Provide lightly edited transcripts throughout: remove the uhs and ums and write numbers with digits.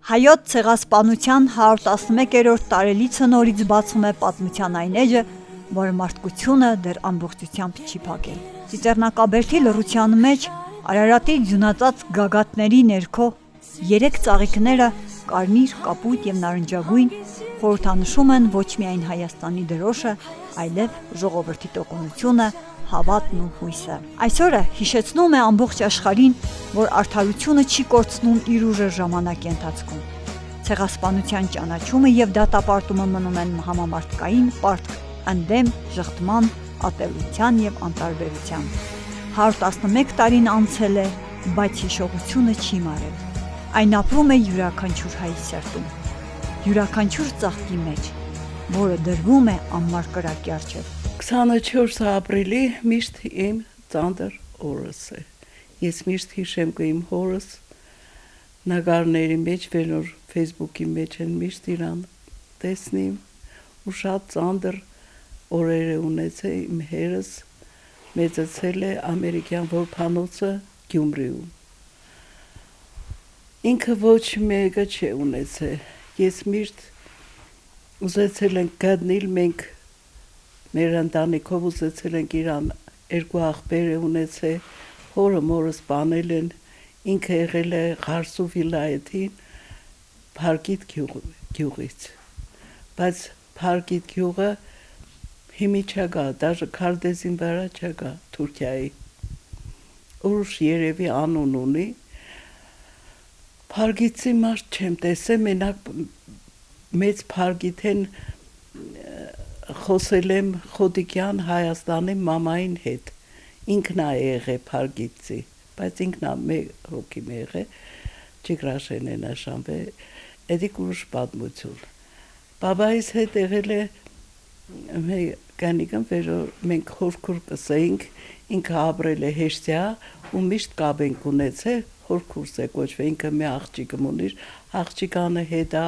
Հայոց ցեղասպանության 111-րդ տարելիցը նորից բացում է պատմության այն էջը, որը մարդկությունը դեռ ամբողջությամբ չի փակել։ Ծիծեռնակաբերդի լռության մեջ Արարատի ձյունածածկ գագաթների ներքո երեք ծաղիկները՝ կարմիր, կապույտ և նարնջագույն, խորհրդանշում են ոչ միայն Հայաստանի դրոշը, այլև ժողովրդի տոկունությունը, հավատն ու հույսը։ Այսօրը հիշեցնում է ամբողջ աշխարհին, որ արդարությունը չի կորցնում իր ուժը ժամանակի ընթացքում։ Ցեղասպանության ճանաչումը և դատապարտումը մնում են համամարտկային պարտք ընդդեմ ժխտման, ատելության և անտարբերության։ 111 տարին անցել է, բայց հիշողությունը չի մարել։ Այն ապրում է յուրաքանչյուր հայի սրտում, յուրաքանչյուր ծաղկի մեջ, որը դրվում է անմար կրակի առջև։ 24 ապրիլի միշտ իմ ծանր օրս է։ Ես միշտ հիշեմ իմ հորս նկարների մեջ, որ Facebook-ի մեջ են միշտ իրան տեսնիմ ու շատ ծանր օրեր ունեցել իմ հերս մեծացել է ամերիկյան որբանոցը Գյումրիում։ Ինքը ոչ մեկը չի ունեցել։ Ես միշտ ուզեցել ենք գտնել մենք մեր ընտանիքով ուզեցել ենք իրան երկու աղբեր ունեցել, հորը մորս բանել են, ինքը եղել է Ղարսու վիլայեթին Փարգիտ գյուղից, բայց Փարգիտ գյուղը հիմի չկա, դաժե Քարտեզին վրա չկա Թուրքիայի, ուրիշ երևի անուն ունի, Փարգիցի մարդ չեմ տեսել, մենակ մեծ Փարգիթեն խոսել եմ Խոդիկյան Հայաստանի մամային հետ, ինքն է եղել Փարգիցի, բայց ինքն է մեկ հոգի եղել, Չիգրաշեն է նշանվել, էդիկ ուրիշ պատմություն։ Բաբայիս հետ եղել է գանիկն, որ մենք խորքուր կսեինք, ինքը ապրել է Հեշտյա ու միշտ կապ ենք ունեցել, խորքուրս է կոչվել, ինքը մի աղջիկը ունիր, աղջիկանը հետա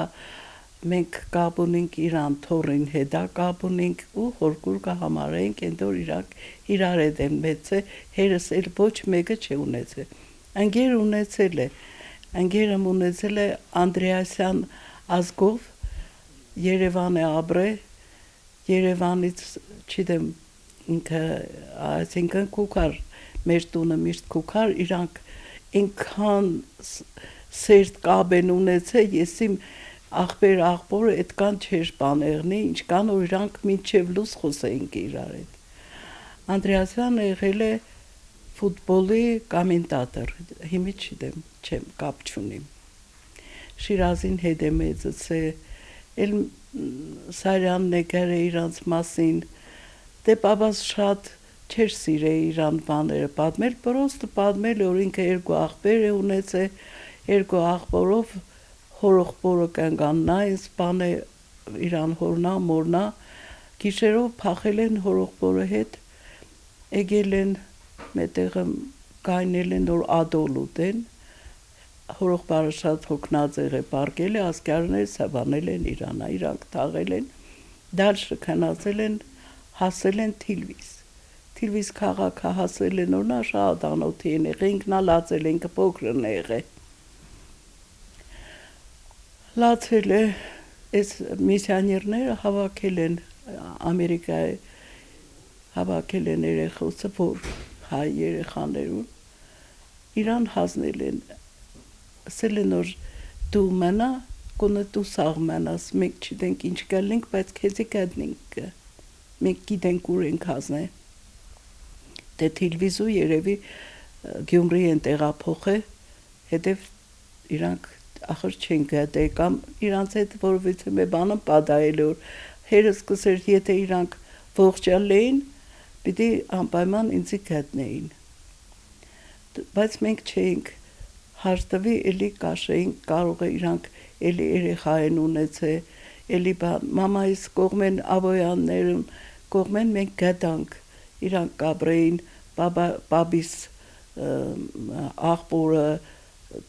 մենք կապ ունենք իրան թորին հետա կապ ունենք ու խորքուր կհամարենք, ենտոր իրար հետ են մեծը, հերս էլ ոչ մեկը չի ունեցել։ Անգեր ունեցել է, անգերım ունեցել է Անդրեասյան ազգով, Երևան է ապրել, Երևանից չիտեմ ինքը այսինքն կուքար, մեր տունը միշտ կուքար, իրանք ինքան սերտ կապ են ունեցել, ես իմ աղբորը այդքան չէր բաներնի, ինչքան որ իրանք մինչև լույս խոսեինք իրար հետ։ Անդրեասյանը եղել է ֆուտբոլի կոմենտատոր, հիմի չդեմ, չեմ կապ չունիմ։ Շիրազին հետ է մեծացել, էլ Սարյանն է գրել իրանց մասին, դե բաբաս շատ չէր սիրել իրան բաները պատմել, պրոստը պատմել, որ ինքը երկու աղբեր է ունեցել, երկու աղբորով հորողբորը կանգաննա, այս բանը իրան հորնա, մորնա, գիշերով փախել են հորողբորը հետ, եկել են մետեղը կայնել են, որ ադոլ ուտեն, հորողբարը շատ հոգնած եղե պարկել է, ասկարներ սավանել են իրանա, իրանք թաղել են, դալշը քնացել են, հասել են Թիլվիզ քաղաքը հասել են, որնա շատ անոթի են եղե, ինքնալացել են, ինքը փոքրն է եղե։ Լացել է, այս միսիաներները հավաքել են Ամերիկայի, հավաքել են երեխոսը, որ հայ երեխաներուն, իրան հասնել են, ասել են, որ դու մենա, կոնը դու սաղ մենաս, մենք չիտենք ինչ կլինք, բայց քեզի կդնենք, մենք գիտենք ուր ենք հասնել, դե Թիլվիզու երևի Գյումրի են տեղափոխել, հետև իրանք ախր չեն գտել կամ իրանց հետ որովհետև մի բանը պատահել որ հերս կսեր եթե իրանք ողջալ էին պիտի անպայման ինձ գտնեին բայց մենք չէինք հաշտվի էլի կաշեինք կարող է իրանք էլի երեխա են ունեցել էլի մամայիս կողմեն ավոյաններում կողմեն մենք գտանք իրանք կապրեին բաբիս աղբորը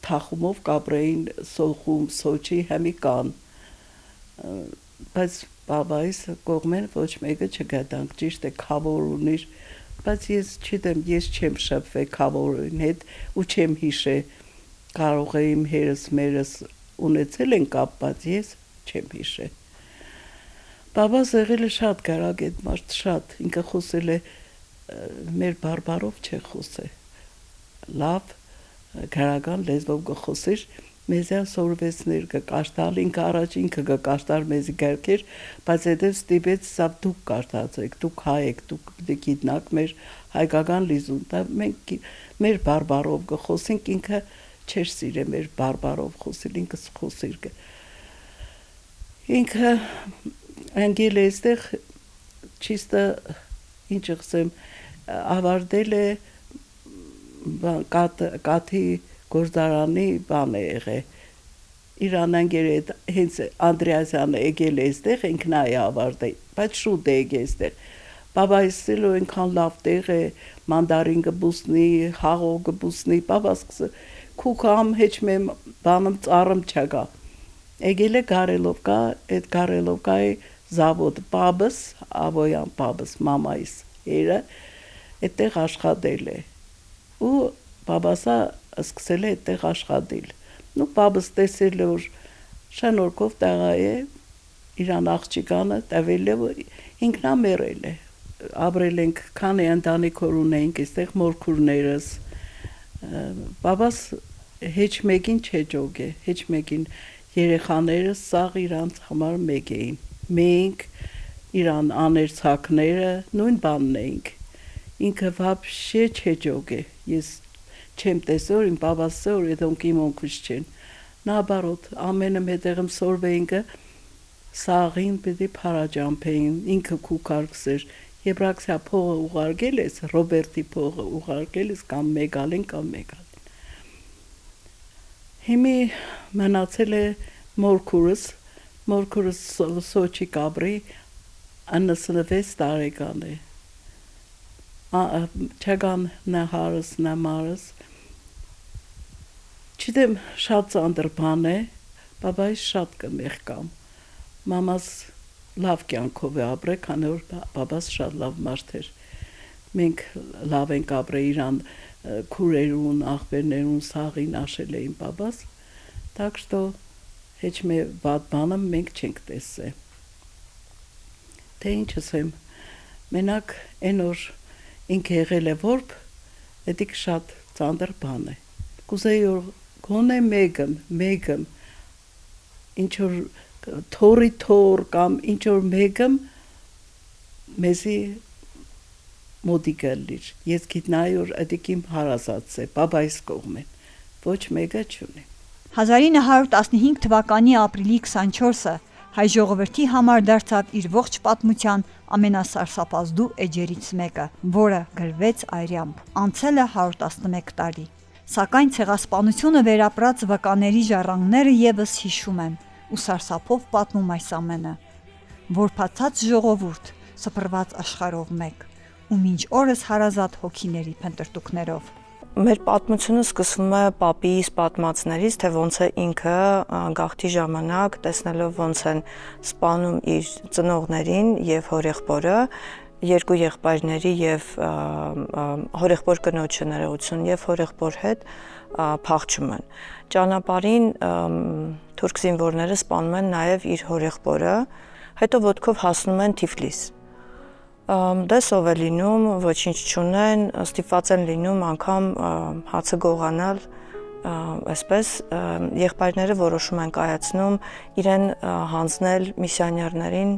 թախումով կապրեին Սոխում, Սոչի հեմի կան, բայց բաբայիս կողմեն ոչ մեկը չգտանք, ճիշտ է քավոր ունիր, բայց ես չիտեմ, ես չեմ շփվել քավորին հետ ու չեմ հիշե կարող է իմ հերս մերս ունեցել են կապ, բայց ես չեմ հիշել։ Բաբաս եղել է շատ կարագետ մարդ, շատ, ինքը խոսել է մեր բարբարով չէ խոսել, լավ կարագան լեզվով գխոսեր, մեզի սորվեցներ կկաշտալ, ինքը առաջ ինքը կկաշտար մեզի գարկեր, բայց հետև ստիպեց սավ դուք կաշտացեք, դուք հայ եք, դուք գիտնակ մեր հայկական լիզուն, դա մենք մեր բարբարով գխոսենք, ինքը չէր սիրե մեր բարբարով խոսել, ինքը խոսեր ինքը անգել է այստեղ ճիստը ինչ ասեմ ավարտել է կաթի գործարանի բան է եղել Իրան անգել հենց Անդրեասյանը եկել է այստեղ ինքն է ավարտել բայց շուտ է եկել այստեղ բաբայս էլ այնքան լավ տեղ է մանդարին կբուսնի հաղող կբուսնի բաբաս քուքամ հեչ մեմ բանում ծառım չկա եկել է Գարելովկա այդ Գարելովկայի զավոդ բաբս ավոյան բաբս մամայիս երը այդտեղ աշխատել է ու բաբասա սկսել է այդտեղ աշխատել նու բաբս տեսել որ շնորհքով տեղա է իրան աղջիկանը տվել է ինքնա մերել է ապրել ենք քանի ընտանիքոր ունենք այստեղ մորքուրներս բաբաս հեչ մեկին չեջոգ է հեչ մեկին երեխաները սաղ իրանց համար մեկ էին մենք իրան աներցակները նույն բանն էինք ինքը вообще չեջոգ է ես չեմ տեսոր իմ բաբասը որ դոնք իմ օնքուս չեն նաբարոտ ամենը մետեղում սորվեինքը սաղին պիտի փարաջամփեին ինքը քուքարկսեր եբրաքսիա փողը ուղարկել ես ռոբերտի փողը ուղարկել ես կամ մեգալին կամ մեգալին հիմի մնացել է մորքուրս Սոչի կաբրի 96 տարեկան է չգան նա հարս նա մարս չդեմ շատ ծանր բան է բաբայս շատ կմեղկամ մամաս լավ կյանքով է ապրել քանի որ բաբաս շատ լավ մարդ էր մենք լավ ենք ապրել իրան քուրերուն աղբերներուն սաղին աշել էին բաբաս так что հեչ մի բադ բանը մենք չենք տեսել թե ինչ ասեմ մենակ այն որ ինքը եղել է որբ էդիկ շատ ծանր բան է կուզեի որ գոնե մեկը ինչ որ թորի թոր կամ ինչ որ մեկը մեզի մոդիկալիր ես գիտնայի որ էդիկ իմ հարազատս է բաբայս կողմեն ոչ մեկը չունի 1915 թվականի ապրիլի 24-ը հայ ժողովրդի համար դարձավ իր ողջ պատմության ամենասարսափազդու էջերից մեկը, որը գրվեց այրյամբ։ Անցել է 111 տարի։ Սակայն ցեղասպանությունը վերապրած վկաների ժառանգները եւս հիշում են ու սարսափով պատմում այս ամենը։ Որփացած ժողովուրդ, սփռված աշխարհով մեկ, ու մինչ օրս հարազատ հոգիների փնտրտուքներով։ Մեր պատմությունը սկսվում է պապիս պատմածներից, թե ոնց է ինքը գաղթի ժամանակ տեսնելով ոնց են սպանում իր ծնողներին եւ հորեղբորը, երկու եղբայրների եւ հորեղբոր կնոջը ներողություն եւ հորեղբոր հետ փախչում են։ Ճանապարհին թուրք զինվորները սպանում են նաեւ իր հորեղբորը, հետո ոտքով հասնում են Թիֆլիս։ Դեսով է լինում, ոչինչ չունեն, ստիպված են լինում անգամ հացը գողանալ, այսպես եղբայրները որոշում են կայացնում իրեն հանձնել միսիոներներին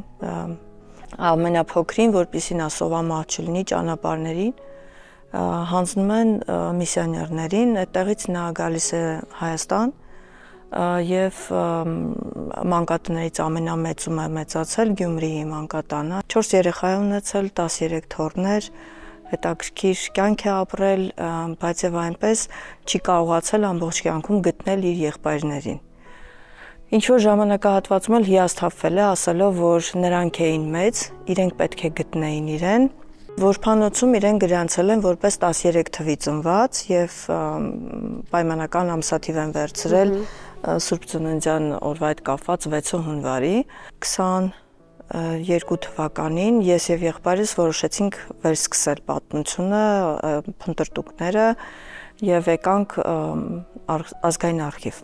ամենափոքրին, որպեսզի նա սովամահ չլինի ճանապարհներին, հանձնում են միսիոներներին, այդտեղից նա գալիս է Հայաստան եւ մանկատներից ամենամեծում է մեծացել Գյումրիի մանկատանը 4 երեխա է ունեցել 13 թոռներ հետաքրքիր կյանք է ապրել բայց եւ այնպես չի կարողացել ամբողջ կյանքում գտնել իր եղբայրներին ինչ որ ժամանակահատվածում էլ հիասթափվել է ասելով որ նրանք էին մեծ իրենք պետք է գտնեին իրեն Որփանոցում իրեն գրանցել են որպես 13 թվի ծնված եւ պայմանական ամսաթիվ են վերցրել Սուրբ Ծննդյան օրվա հետ կապված 6 հունվարի 22 թվականին ես եւ եղբայրս որոշեցինք վերսկսել պատմությունը, փնտրտուքները եւ եկանք ազգային արխիվ։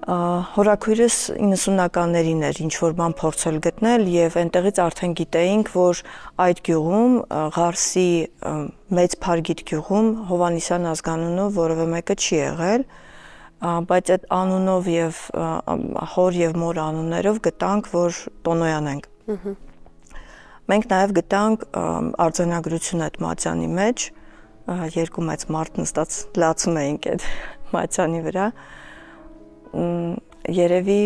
Հորաքույրս 90-ականներին էր ինչ որ բան փորձել գտնել եւ այնտեղից արդեն գիտեինք, որ այդ գյուղում Ղարսի մեծ Փարգիտ գյուղում Հովանիսյան ազգանունով որևէ մեկը չի եղել, բայց այդ անունով եւ հոր եւ մոր անուններով գտանք, որ Տոնոյան ենք։ Մենք նաեւ գտանք արձանագրություն այդ մատյանի մեջ, երկու մեծ մարդ նստած լացում էինք այդ մատյանի վրա։ Երևի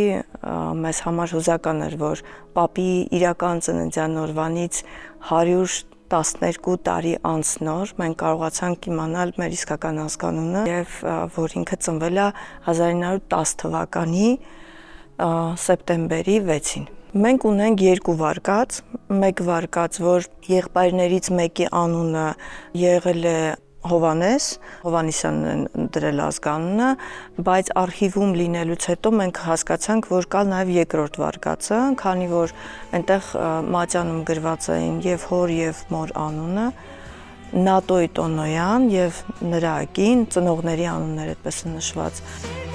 մեզ համար հուզական էր, որ պապի իրական ծննդյան օրվանից 112 տարի անց նոր մենք կարողացանք իմանալ մեր իսկական ազգանունը եւ որ ինքը ծնվել է 1910 թվականի սեպտեմբերի 6-ին։ Մենք ունենք երկու վարկած, մեկ վարկած, որ եղբայրներից մեկի անունը եղել է Հովանես, Հովանիսյանն դրել ազգանունը, բայց արխիվում լինելուց հետո մենք հասկացանք, որ կա նաև երկրորդ վարկածը, քանի որ այնտեղ մատյանում գրված էին եւ հոր եւ մոր անունը, Նատոյ Տոնոյան եւ նրա կին ծնողների անունները այդպես են նշված։